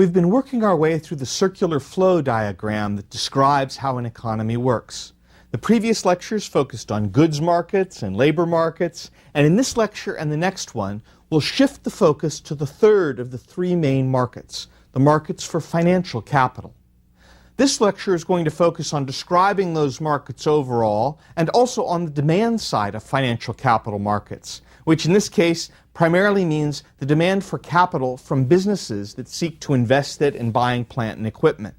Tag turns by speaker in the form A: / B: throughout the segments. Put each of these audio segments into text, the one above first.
A: We've been working our way through the circular flow diagram that describes how an economy works. The previous lectures focused on goods markets and labor markets, and in this lecture and the next one, we'll shift the focus to the third of the three main markets, the markets for financial capital. This lecture is going to focus on describing those markets overall and also on the demand side of financial capital markets, which in this case primarily means the demand for capital from businesses that seek to invest it in buying plant and equipment.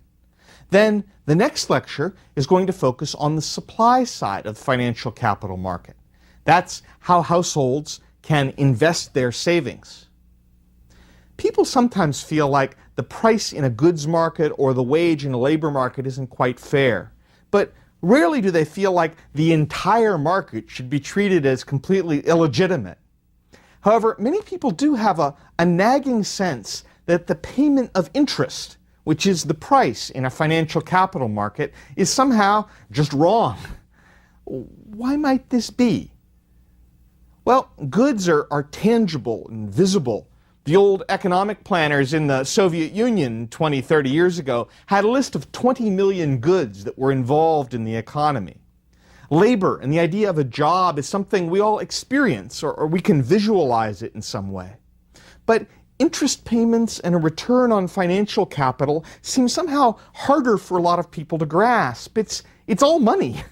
A: Then the next lecture is going to focus on the supply side of the financial capital market. That's how households can invest their savings. People sometimes feel like the price in a goods market or the wage in a labor market isn't quite fair. But rarely do they feel like the entire market should be treated as completely illegitimate. However, many people do have a nagging sense that the payment of interest, which is the price in a financial capital market, is somehow just wrong. Why might this be? Well, goods are tangible and visible. The old economic planners in the Soviet Union 20, 30 years ago had a list of 20 million goods that were involved in the economy. Labor and the idea of a job is something we all experience, or we can visualize it in some way. But interest payments and a return on financial capital seem somehow harder for a lot of people to grasp. It's all money.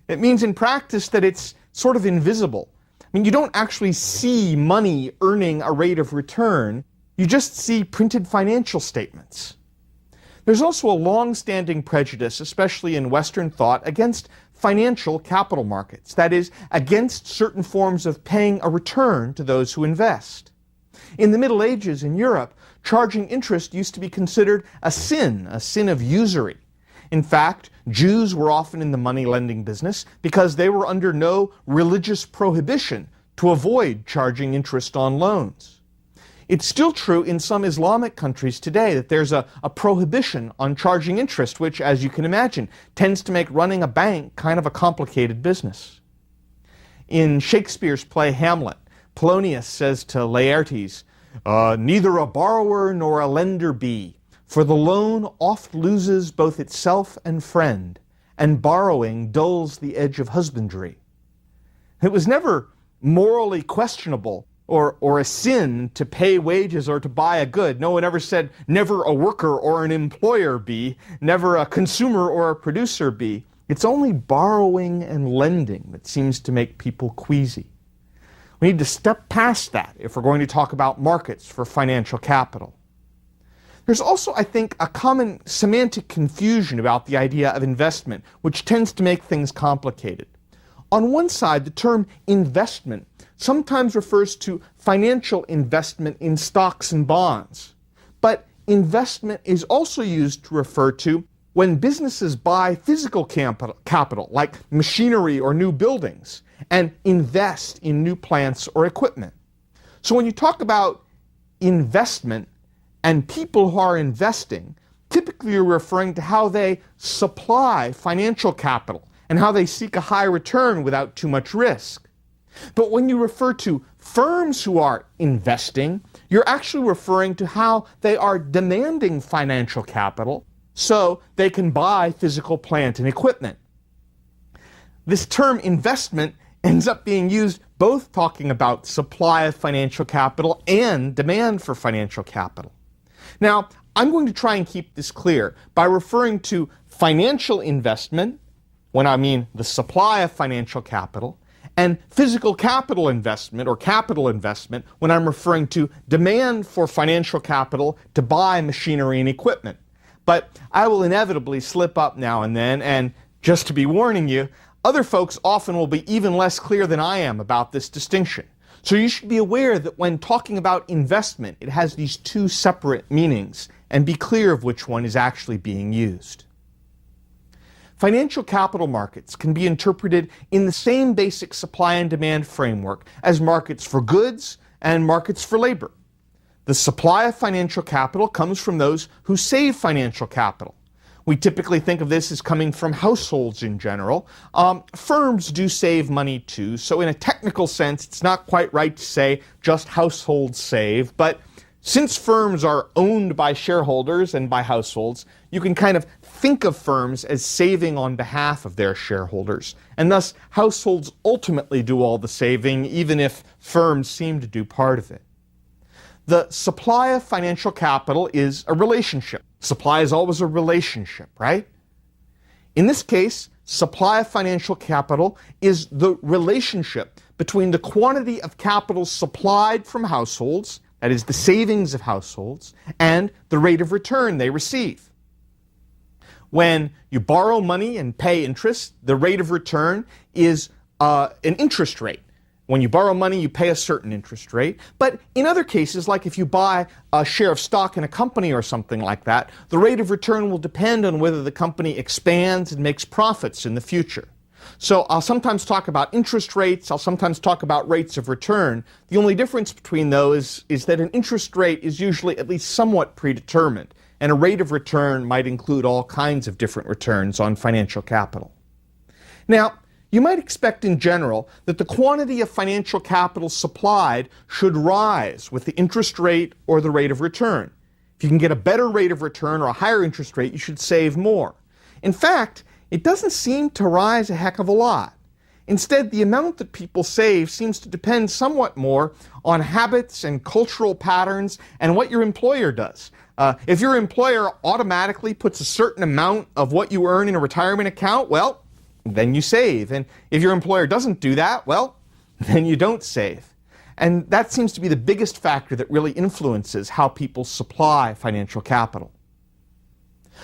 A: It means in practice that it's sort of invisible. I mean, you don't actually see money earning a rate of return. You just see printed financial statements. There's also a long-standing prejudice, especially in Western thought, against financial capital markets. That is, against certain forms of paying a return to those who invest. In the Middle Ages in Europe, charging interest used to be considered a sin of usury. In fact, Jews were often in the money-lending business because they were under no religious prohibition to avoid charging interest on loans. It's still true in some Islamic countries today that there's a prohibition on charging interest, which, as you can imagine, tends to make running a bank kind of a complicated business. In Shakespeare's play Hamlet, Polonius says to Laertes, "Neither a borrower nor a lender be, for the loan oft loses both itself and friend, and borrowing dulls the edge of husbandry." It was never morally questionable or a sin to pay wages or to buy a good. No one ever said, never a worker or an employer be, never a consumer or a producer be. It's only borrowing and lending that seems to make people queasy. We need to step past that if we're going to talk about markets for financial capital. There's also, I think, a common semantic confusion about the idea of investment, which tends to make things complicated. On one side, the term investment sometimes refers to financial investment in stocks and bonds. But investment is also used to refer to when businesses buy physical capital, like machinery or new buildings, and invest in new plants or equipment. So when you talk about investment and people who are investing, typically you're referring to how they supply financial capital and how they seek a high return without too much risk. But when you refer to firms who are investing, you're actually referring to how they are demanding financial capital so they can buy physical plant and equipment. This term investment ends up being used both talking about supply of financial capital and demand for financial capital. Now, I'm going to try and keep this clear by referring to financial investment, when I mean the supply of financial capital, and physical capital investment or capital investment when I'm referring to demand for financial capital to buy machinery and equipment. But I will inevitably slip up now and then, and just to be warning you, other folks often will be even less clear than I am about this distinction. So you should be aware that when talking about investment, it has these two separate meanings, and be clear of which one is actually being used. Financial capital markets can be interpreted in the same basic supply and demand framework as markets for goods and markets for labor. The supply of financial capital comes from those who save financial capital. We typically think of this as coming from households in general. Firms do save money too, so in a technical sense, it's not quite right to say just households save, but Since firms are owned by shareholders and by households, you can kind of think of firms as saving on behalf of their shareholders, and thus households ultimately do all the saving, even if firms seem to do part of it. The supply of financial capital is a relationship. Supply is always a relationship, right? In this case, supply of financial capital is the relationship between the quantity of capital supplied from households, that is, the savings of households, and the rate of return they receive. When you borrow money and pay interest, the rate of return is an interest rate. When you borrow money, you pay a certain interest rate. But in other cases, like if you buy a share of stock in a company or something like that, the rate of return will depend on whether the company expands and makes profits in the future. So I'll sometimes talk about interest rates, I'll sometimes talk about rates of return. The only difference between those is that an interest rate is usually at least somewhat predetermined, and a rate of return might include all kinds of different returns on financial capital. Now, you might expect in general that the quantity of financial capital supplied should rise with the interest rate or the rate of return. If you can get a better rate of return or a higher interest rate, you should save more. In fact, it doesn't seem to rise a heck of a lot. Instead, the amount that people save seems to depend somewhat more on habits and cultural patterns and what your employer does. If your employer automatically puts a certain amount of what you earn in a retirement account, well, then you save. And if your employer doesn't do that, well, then you don't save. And that seems to be the biggest factor that really influences how people supply financial capital.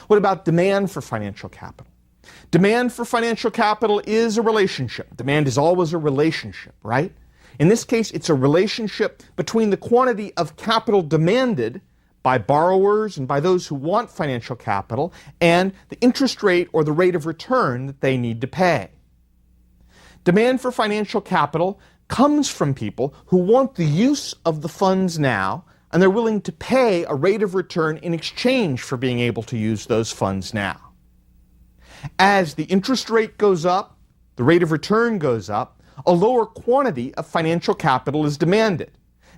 A: What about demand for financial capital? Demand for financial capital is a relationship. Demand is always a relationship, right? In this case, it's a relationship between the quantity of capital demanded by borrowers and by those who want financial capital and the interest rate or the rate of return that they need to pay. Demand for financial capital comes from people who want the use of the funds now, and they're willing to pay a rate of return in exchange for being able to use those funds now. As the interest rate goes up, the rate of return goes up, a lower quantity of financial capital is demanded.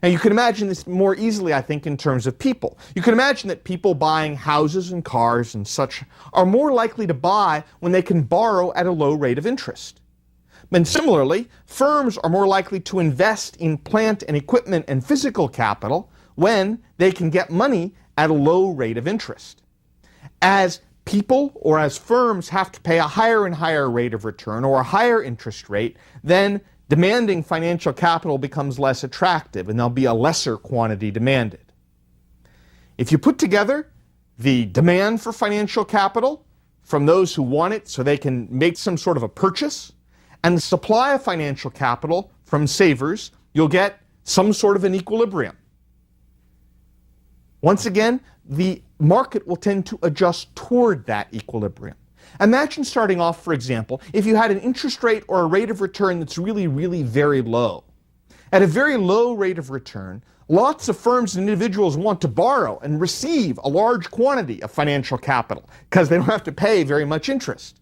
A: Now, you can imagine this more easily, I think, in terms of people. You can imagine that people buying houses and cars and such are more likely to buy when they can borrow at a low rate of interest. And similarly, firms are more likely to invest in plant and equipment and physical capital when they can get money at a low rate of interest. As people or as firms have to pay a higher and higher rate of return or a higher interest rate, then demanding financial capital becomes less attractive and there'll be a lesser quantity demanded. If you put together the demand for financial capital from those who want it so they can make some sort of a purchase and the supply of financial capital from savers, you'll get some sort of an equilibrium. Once again, the market will tend to adjust toward that equilibrium. Imagine starting off, for example, if you had an interest rate or a rate of return that's really, really very low. At a very low rate of return, lots of firms and individuals want to borrow and receive a large quantity of financial capital because they don't have to pay very much interest.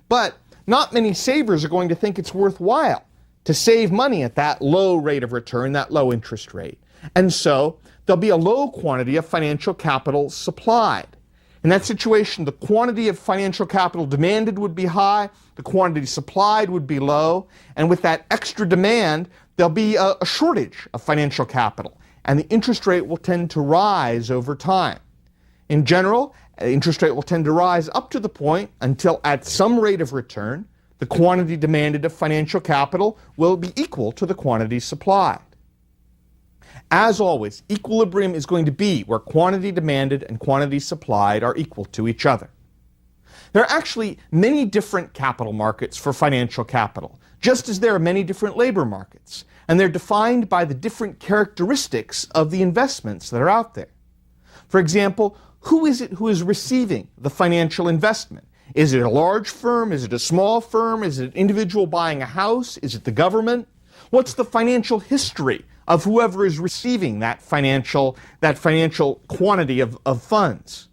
A: But not many savers are going to think it's worthwhile to save money at that low rate of return, that low interest rate. And so there'll be a low quantity of financial capital supplied. In that situation, the quantity of financial capital demanded would be high, the quantity supplied would be low, and with that extra demand, there'll be a shortage of financial capital, and the interest rate will tend to rise over time. In general, the interest rate will tend to rise up to the point until at some rate of return, the quantity demanded of financial capital will be equal to the quantity supplied. As always, equilibrium is going to be where quantity demanded and quantity supplied are equal to each other. There are actually many different capital markets for financial capital, just as there are many different labor markets, and they're defined by the different characteristics of the investments that are out there. For example, who is it who is receiving the financial investment? Is it a large firm? Is it a small firm? Is it an individual buying a house? Is it the government? What's the financial history of whoever is receiving that financial quantity of funds?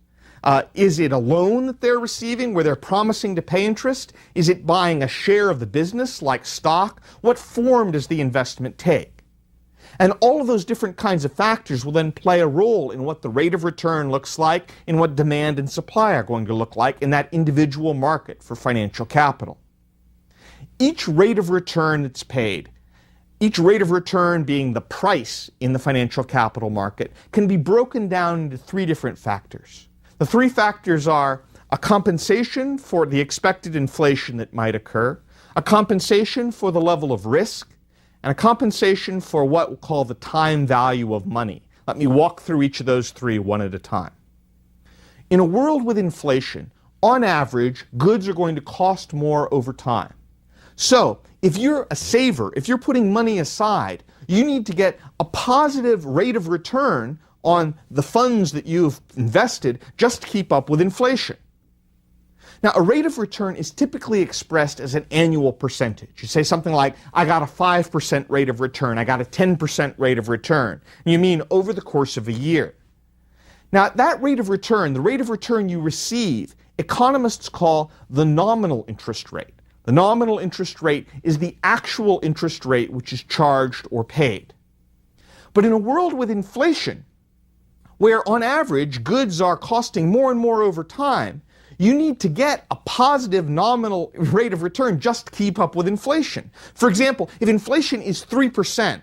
A: Is it a loan that they're receiving where they're promising to pay interest? Is it buying a share of the business like stock? What form does the investment take? And all of those different kinds of factors will then play a role in what the rate of return looks like, in what demand and supply are going to look like in that individual market for financial capital. Each rate of return that's paid, each rate of return being the price in the financial capital market, can be broken down into three different factors. The three factors are a compensation for the expected inflation that might occur, a compensation for the level of risk, and a compensation for what we'll call the time value of money. Let me walk through each of those three one at a time. In a world with inflation, on average, goods are going to cost more over time. So, if you're a saver, if you're putting money aside, you need to get a positive rate of return on the funds that you've invested just to keep up with inflation. Now, a rate of return is typically expressed as an annual percentage. You say something like, I got a 5% rate of return, I got a 10% rate of return. And you mean over the course of a year. Now, that rate of return, the rate of return you receive, economists call the nominal interest rate. The nominal interest rate is the actual interest rate which is charged or paid. But in a world with inflation, where on average goods are costing more and more over time, you need to get a positive nominal rate of return just to keep up with inflation. For example, if inflation is 3%,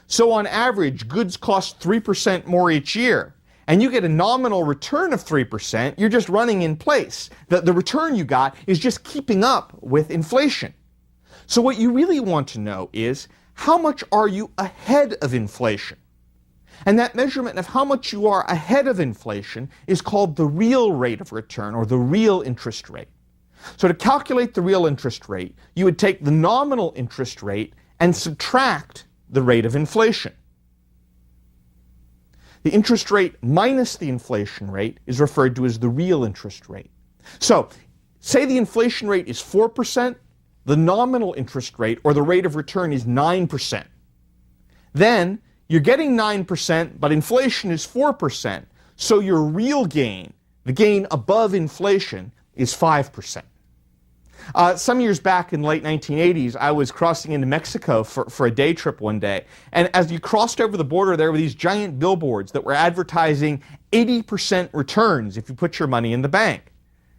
A: so on average goods cost 3% more each year, and you get a nominal return of 3%, you're just running in place. The return you got is just keeping up with inflation. So what you really want to know is, how much are you ahead of inflation? And that measurement of how much you are ahead of inflation is called the real rate of return, or the real interest rate. So to calculate the real interest rate, you would take the nominal interest rate and subtract the rate of inflation. The interest rate minus the inflation rate is referred to as the real interest rate. So, say the inflation rate is 4%, the nominal interest rate, or the rate of return, is 9%. Then, you're getting 9%, but inflation is 4%, so your real gain, the gain above inflation, is 5%. Some years back in the late 1980s, I was crossing into Mexico for a day trip one day. And as you crossed over the border, there were these giant billboards that were advertising 80% returns if you put your money in the bank.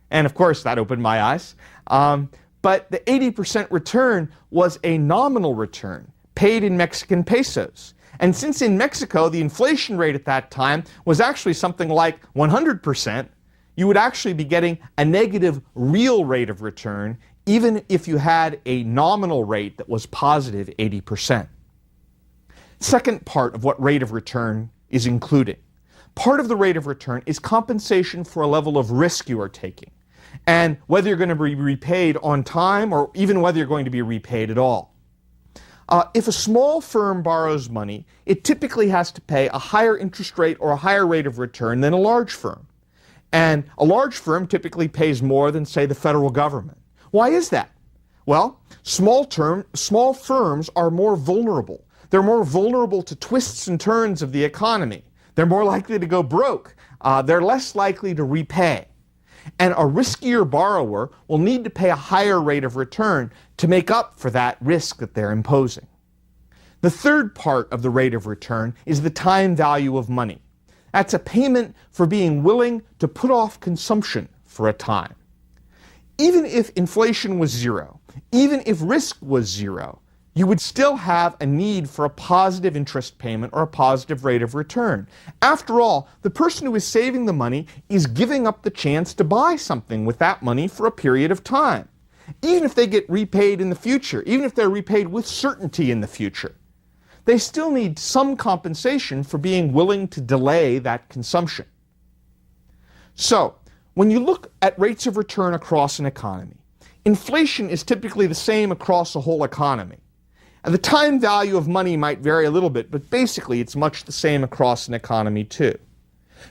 A: And of course, that opened my eyes. But the 80% return was a nominal return, paid in Mexican pesos. And since in Mexico, the inflation rate at that time was actually something like 100%, you would actually be getting a negative real rate of return, even if you had a nominal rate that was positive 80%. Second part of what rate of return is including. Part of the rate of return is compensation for a level of risk you are taking, and whether you're going to be repaid on time, or even whether you're going to be repaid at all. If a small firm borrows money, it typically has to pay a higher interest rate or a higher rate of return than a large firm. And a large firm typically pays more than, say, the federal government. Why is that? Well, small firms are more vulnerable. They're more vulnerable to twists and turns of the economy. They're more likely to go broke. They're less likely to repay. And a riskier borrower will need to pay a higher rate of return to make up for that risk that they're imposing. The third part of the rate of return is the time value of money. That's a payment for being willing to put off consumption for a time. Even if inflation was zero, even if risk was zero, you would still have a need for a positive interest payment or a positive rate of return. After all, the person who is saving the money is giving up the chance to buy something with that money for a period of time. Even if they get repaid in the future, even if they're repaid with certainty in the future, they still need some compensation for being willing to delay that consumption. So, when you look at rates of return across an economy, inflation is typically the same across a whole economy. And the time value of money might vary a little bit, but basically it's much the same across an economy too.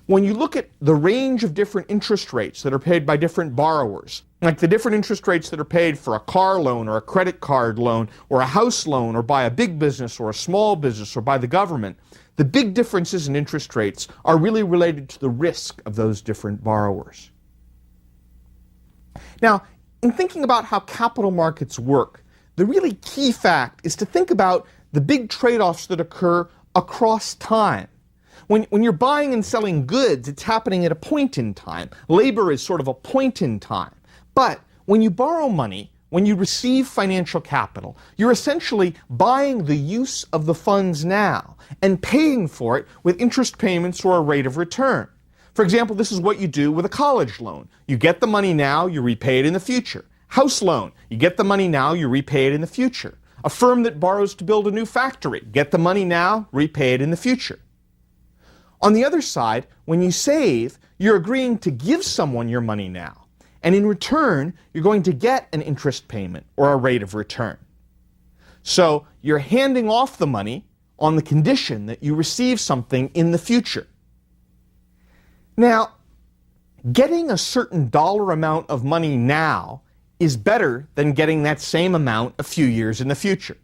A: When you look at the range of different interest rates that are paid by different borrowers, like the different interest rates that are paid for a car loan or a credit card loan or a house loan or by a big business or a small business or by the government, the big differences in interest rates are really related to the risk of those different borrowers. Now, in thinking about how capital markets work, the really key fact is to think about the big trade-offs that occur across time. When you're buying and selling goods, it's happening at a point in time. Labor is sort of a point in time. But when you borrow money, when you receive financial capital, you're essentially buying the use of the funds now and paying for it with interest payments or a rate of return. For example, this is what you do with a college loan. You get the money now, you repay it in the future. House loan, you get the money now, you repay it in the future. A firm that borrows to build a new factory, get the money now, repay it in the future. On the other side, when you save, you're agreeing to give someone your money now. And in return, you're going to get an interest payment or a rate of return. So you're handing off the money on the condition that you receive something in the future. Now, getting a certain dollar amount of money now is better than getting that same amount a few years in the future.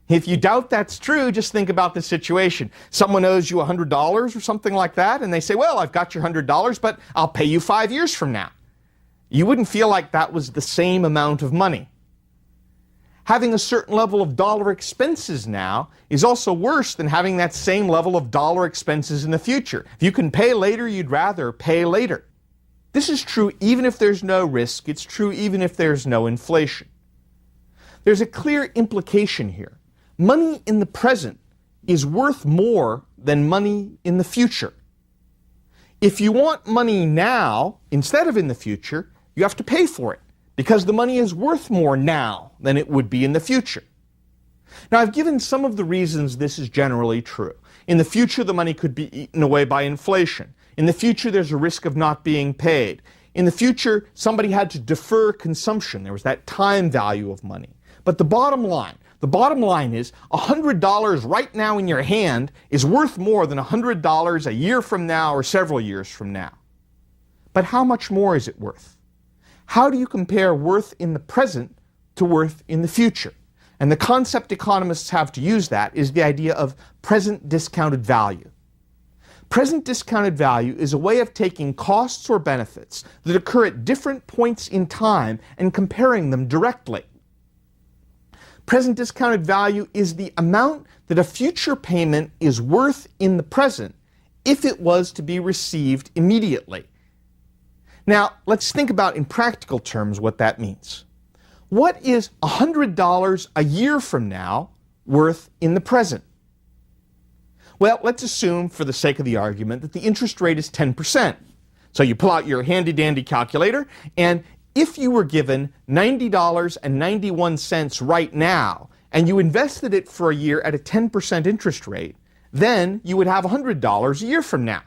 A: If you doubt that's true, just think about the situation. Someone owes you $100 or something like that, and they say, well, I've got your $100, but I'll pay you 5 years from now. You wouldn't feel like that was the same amount of money. Having a certain level of dollar expenses now is also worse than having that same level of dollar expenses in the future. If you can pay later, you'd rather pay later. This is true even if there's no risk. It's true even if there's no inflation. There's a clear implication here. Money in the present is worth more than money in the future. If you want money now instead of in the future, you have to pay for it because the money is worth more now than it would be in the future. Now, I've given some of the reasons this is generally true. In the future, the money could be eaten away by inflation. In the future, there's a risk of not being paid. In the future, somebody had to defer consumption. There was that time value of money. But the bottom line is $100 right now in your hand is worth more than $100 a year from now or several years from now. But how much more is it worth? How do you compare worth in the present to worth in the future? And the concept economists have to use that is the idea of present discounted value. Present discounted value is a way of taking costs or benefits that occur at different points in time and comparing them directly. Present discounted value is the amount that a future payment is worth in the present if it was to be received immediately. Now, let's think about in practical terms what that means. What is $100 a year from now worth in the present? Well, let's assume, for the sake of the argument, that the interest rate is 10%. So you pull out your handy-dandy calculator, and if you were given $90.91 right now, and you invested it for a year at a 10% interest rate, then you would have $100 a year from now.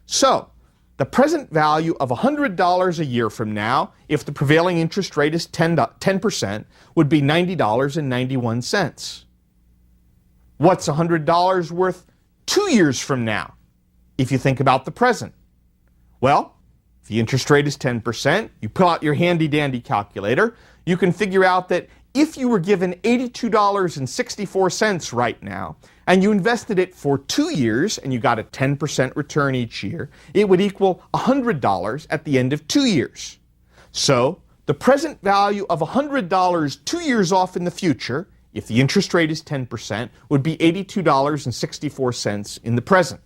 A: So, the present value of $100 a year from now, if the prevailing interest rate is 10%, would be $90.91. What's $100 worth 2 years from now, if you think about the present? Well, if the interest rate is 10%, you pull out your handy-dandy calculator, you can figure out that if you were given $82.64 right now, and you invested it for 2 years, and you got a 10% return each year, it would equal $100 at the end of 2 years. So, the present value of $100 2 years off in the future, if the interest rate is 10%, would be $82.64 in the present.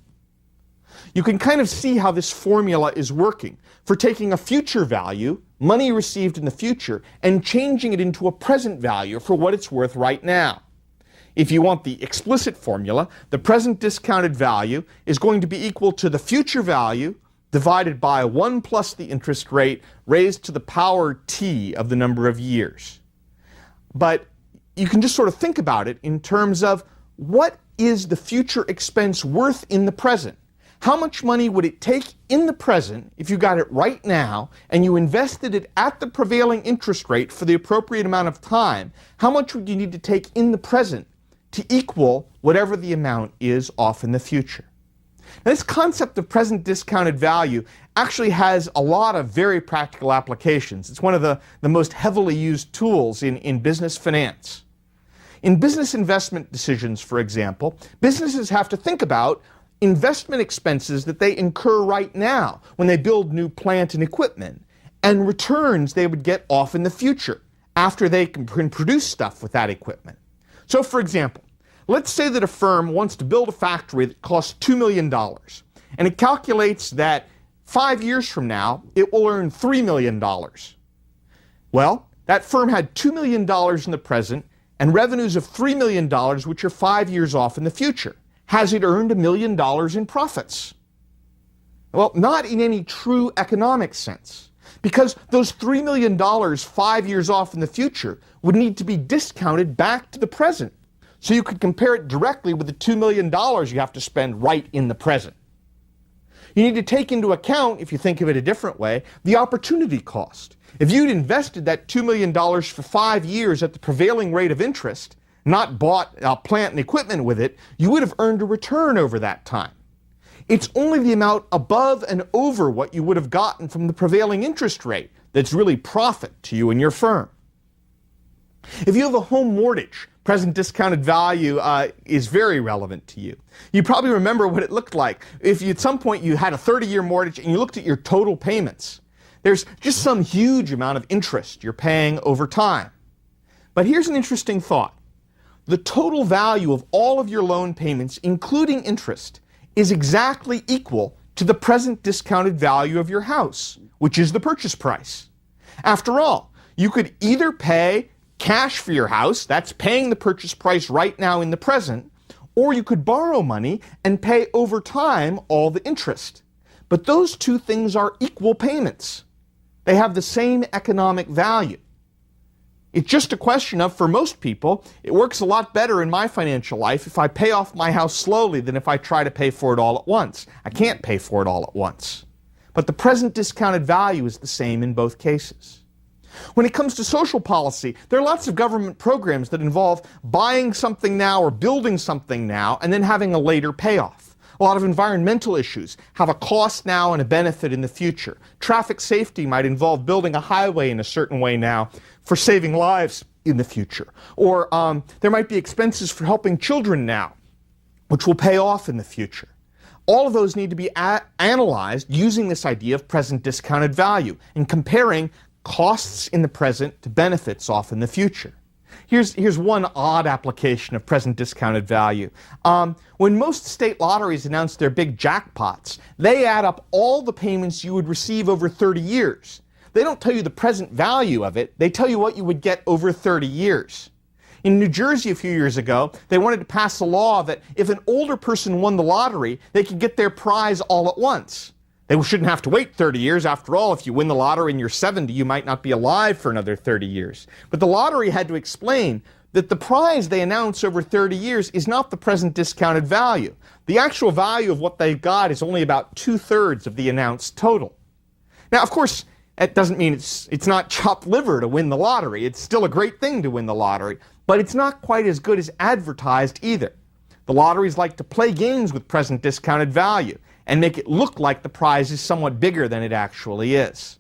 A: You can kind of see how this formula is working for taking a future value, money received in the future, and changing it into a present value for what it's worth right now. If you want the explicit formula, the present discounted value is going to be equal to the future value divided by 1 plus the interest rate raised to the power t of the number of years. But you can just sort of think about it in terms of what is the future expense worth in the present? How much money would it take in the present if you got it right now and you invested it at the prevailing interest rate for the appropriate amount of time? How much would you need to take in the present to equal whatever the amount is off in the future? Now, this concept of present discounted value actually has a lot of very practical applications. It's one of the most heavily used tools in business finance. In business investment decisions, for example, businesses have to think about investment expenses that they incur right now when they build new plant and equipment, and returns they would get off in the future after they can produce stuff with that equipment. So, for example, Let's say that a firm wants to build a factory that costs $2 million, and it calculates that 5 years from now, it will earn $3 million. Well, that firm had $2 million in the present and revenues of $3 million, which are 5 years off in the future. Has it earned $1 million in profits? Well, not in any true economic sense, because those $3 million 5 years off in the future would need to be discounted back to the present, so you could compare it directly with the $2 million you have to spend right in the present. You need to take into account, if you think of it a different way, the opportunity cost. If you'd invested that $2 million for 5 years at the prevailing rate of interest, not bought plant and equipment with it, you would have earned a return over that time. It's only the amount above and over what you would have gotten from the prevailing interest rate that's really profit to you and your firm. If you have a home mortgage, present discounted value is very relevant to you. You probably remember what it looked like. If at some point you had a 30-year mortgage and you looked at your total payments, there's just some huge amount of interest you're paying over time. But here's an interesting thought. The total value of all of your loan payments, including interest, is exactly equal to the present discounted value of your house, which is the purchase price. After all, you could either pay cash for your house, that's paying the purchase price right now in the present, or you could borrow money and pay over time all the interest. But those two things are equal payments. They have the same economic value. It's just a question of, for most people, it works a lot better in my financial life if I pay off my house slowly than if I try to pay for it all at once. I can't pay for it all at once. But the present discounted value is the same in both cases. When it comes to social policy, there are lots of government programs that involve buying something now or building something now and then having a later payoff. A lot of environmental issues have a cost now and a benefit in the future. Traffic safety might involve building a highway in a certain way now for saving lives in the future. Or there might be expenses for helping children now, which will pay off in the future. All of those need to be analyzed using this idea of present discounted value and comparing costs in the present to benefits off in the future. Here's one odd application of present discounted value. When most state lotteries announce their big jackpots, they add up all the payments you would receive over 30 years. They don't tell you the present value of it, they tell you what you would get over 30 years. In New Jersey a few years ago, they wanted to pass a law that if an older person won the lottery, they could get their prize all at once. They shouldn't have to wait 30 years. After all, if you win the lottery and you're 70, you might not be alive for another 30 years. But the lottery had to explain that the prize they announce over 30 years is not the present discounted value. The actual value of what they've got is only about 2/3 of the announced total. Now, of course, that doesn't mean it's not chopped liver to win the lottery. It's still a great thing to win the lottery, but it's not quite as good as advertised either. The lotteries like to play games with present discounted value and make it look like the prize is somewhat bigger than it actually is.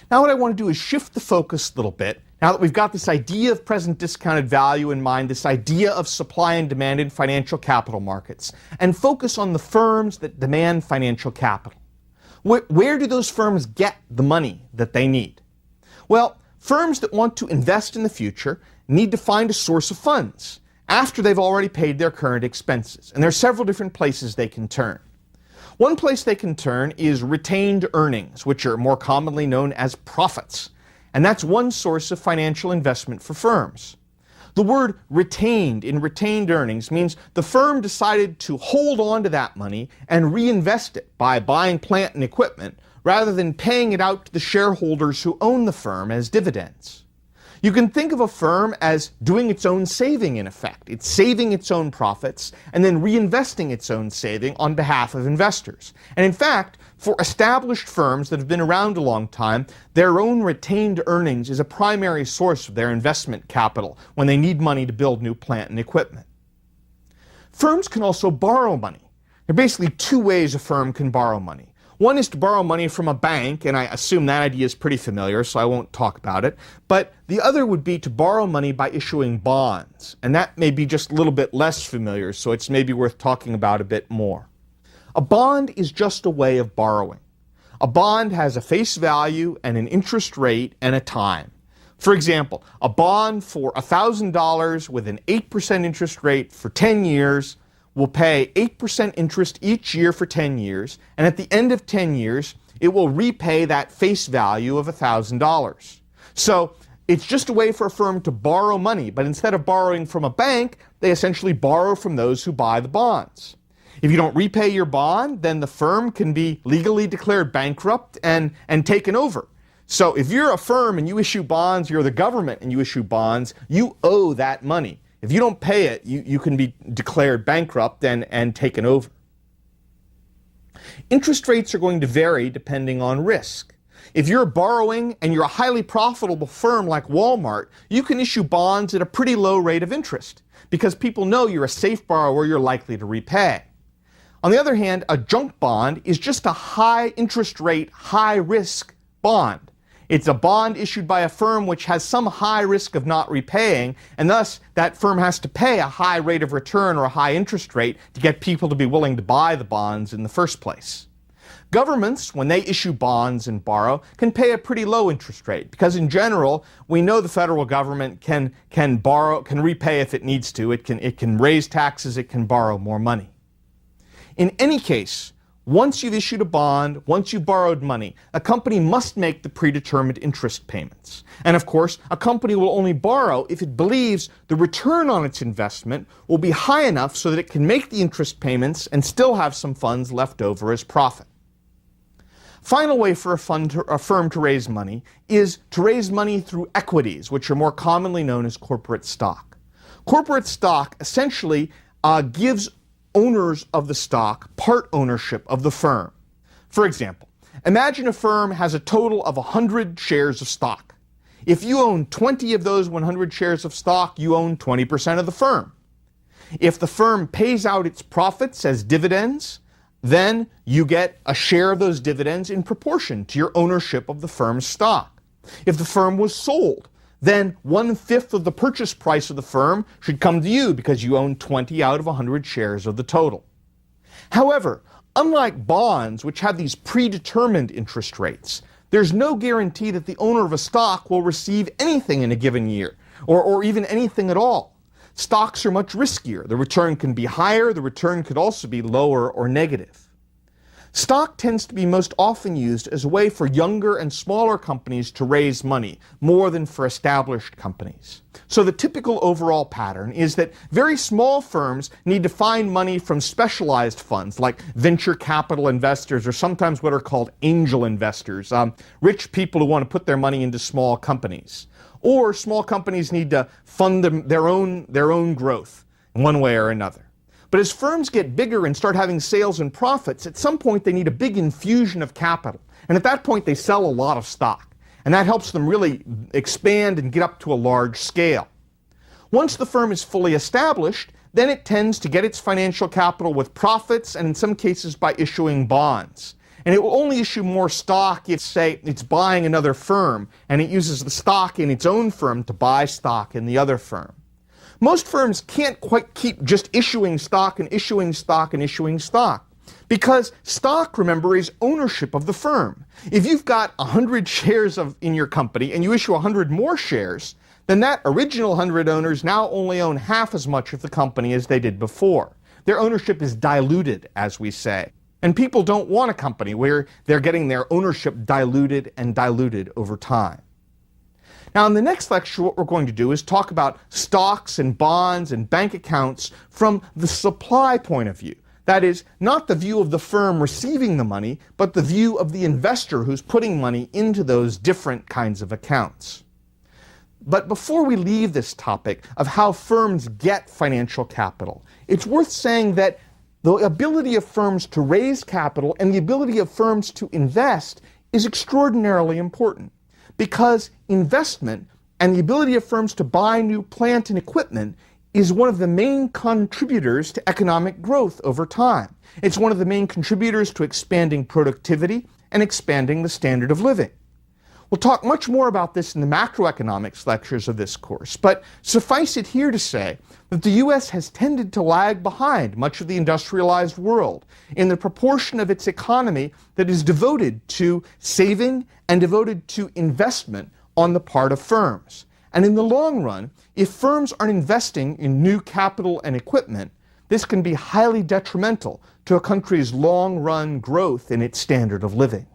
A: Now what I want to do is shift the focus a little bit, now that we've got this idea of present discounted value in mind, this idea of supply and demand in financial capital markets, and focus on the firms that demand financial capital. Where do those firms get the money that they need? Well, firms that want to invest in the future need to find a source of funds after they've already paid their current expenses. And there are several different places they can turn. One place they can turn is retained earnings, which are more commonly known as profits. And that's one source of financial investment for firms. The word retained in retained earnings means the firm decided to hold on to that money and reinvest it by buying plant and equipment rather than paying it out to the shareholders who own the firm as dividends. You can think of a firm as doing its own saving in effect. It's saving its own profits and then reinvesting its own saving on behalf of investors. And in fact, for established firms that have been around a long time, their own retained earnings is a primary source of their investment capital when they need money to build new plant and equipment. Firms can also borrow money. There are basically two ways a firm can borrow money. One is to borrow money from a bank, and I assume that idea is pretty familiar, so I won't talk about it. But the other would be to borrow money by issuing bonds, and that may be just a little bit less familiar, so it's maybe worth talking about a bit more. A bond is just a way of borrowing. A bond has a face value and an interest rate and a time. For example, a bond for $1,000 with an 8% interest rate for 10 years will pay 8% interest each year for 10 years, and at the end of 10 years, it will repay that face value of $1,000. So it's just a way for a firm to borrow money, but instead of borrowing from a bank, they essentially borrow from those who buy the bonds. If you don't repay your bond, then the firm can be legally declared bankrupt and taken over. So if you're a firm and you issue bonds, you're the government and you issue bonds, you owe that money. If you don't pay it, you can be declared bankrupt and taken over. Interest rates are going to vary depending on risk. If you're borrowing and you're a highly profitable firm like Walmart, you can issue bonds at a pretty low rate of interest because people know you're a safe borrower you're likely to repay. On the other hand, a junk bond is just a high interest rate, high risk bond. It's a bond issued by a firm which has some high risk of not repaying, and thus that firm has to pay a high rate of return or a high interest rate to get people to be willing to buy the bonds in the first place. Governments, when they issue bonds and borrow, can pay a pretty low interest rate because in general, we know the federal government can repay if it needs to. It can raise taxes, it can borrow more money. In any case, once you've issued a bond, once you've borrowed money, a company must make the predetermined interest payments. And of course, a company will only borrow if it believes the return on its investment will be high enough so that it can make the interest payments and still have some funds left over as profit. Final way for a firm to raise money is to raise money through equities, which are more commonly known as corporate stock. Corporate stock essentially gives owners of the stock part ownership of the firm. For example, imagine a firm has a total of 100 shares of stock. If you own 20 of those 100 shares of stock, you own 20% of the firm. If the firm pays out its profits as dividends, then you get a share of those dividends in proportion to your ownership of the firm's stock. If the firm was sold, then 1/5 of the purchase price of the firm should come to you because you own 20 out of 100 shares of the total. However, unlike bonds, which have these predetermined interest rates, there's no guarantee that the owner of a stock will receive anything in a given year, or even anything at all. Stocks are much riskier. The return can be higher, the return could also be lower or negative. Stock tends to be most often used as a way for younger and smaller companies to raise money, more than for established companies. So the typical overall pattern is that very small firms need to find money from specialized funds like venture capital investors or sometimes what are called angel investors, rich people who want to put their money into small companies. Or small companies need to fund their own growth in one way or another. But as firms get bigger and start having sales and profits, at some point they need a big infusion of capital. And at that point they sell a lot of stock. And that helps them really expand and get up to a large scale. Once the firm is fully established, then it tends to get its financial capital with profits and in some cases by issuing bonds. And it will only issue more stock if, say, it's buying another firm and it uses the stock in its own firm to buy stock in the other firm. Most firms can't quite keep just issuing stock and issuing stock and issuing stock because stock, remember, is ownership of the firm. If you've got 100 shares in your company and you issue 100 more shares, then that original 100 owners now only own half as much of the company as they did before. Their ownership is diluted, as we say. And people don't want a company where they're getting their ownership diluted and diluted over time. Now, in the next lecture, what we're going to do is talk about stocks and bonds and bank accounts from the supply point of view. That is, not the view of the firm receiving the money, but the view of the investor who's putting money into those different kinds of accounts. But before we leave this topic of how firms get financial capital, it's worth saying that the ability of firms to raise capital and the ability of firms to invest is extraordinarily important. Because investment and the ability of firms to buy new plant and equipment is one of the main contributors to economic growth over time. It's one of the main contributors to expanding productivity and expanding the standard of living. We'll talk much more about this in the macroeconomics lectures of this course, but suffice it here to say that the U.S. has tended to lag behind much of the industrialized world in the proportion of its economy that is devoted to saving and devoted to investment on the part of firms. And in the long run, if firms aren't investing in new capital and equipment, this can be highly detrimental to a country's long-run growth in its standard of living.